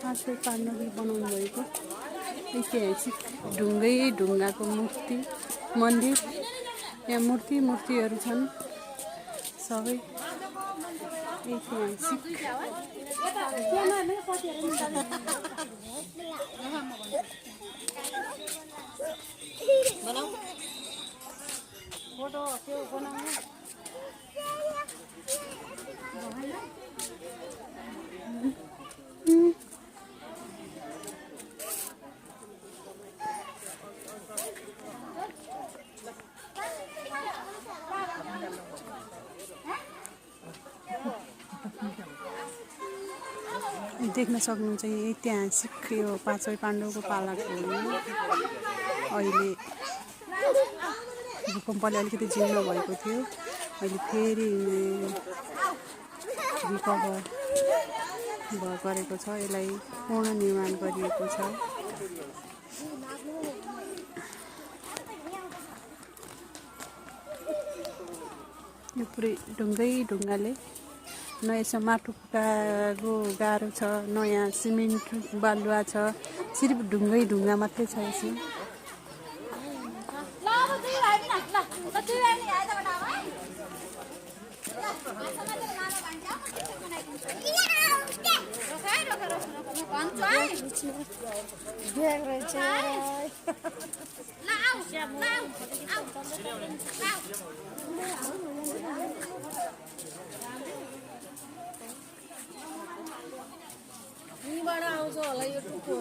पाँचै पाण्डवले बनाउनु भएको ऐतिहासिक ढुङ्गाको मूर्ति मन्दिर। यहाँ मूर्तिहरू छन् सबै ऐतिहासिक। देख्न सक्नुहुन्छ यो ऐतिहासिक यो पाँचै पाण्डवको पालाको हो। अहिले भूकम्पले अलिकति जीर्ण भएको थियो, अहिले फेरि रिकभर गरेको छ। यसलाई पुनर्निर्माण गरिएको छ। यो पुरै ढुङ्गाले न यसमा माटो फुटाएको गाह्रो छ, न यहाँ सिमेन्ट बालुवा छ, सिर्फ ढुङ्गा मात्रै छ यसमा। यहीँबाट आउँछ होला यो टुप्पो।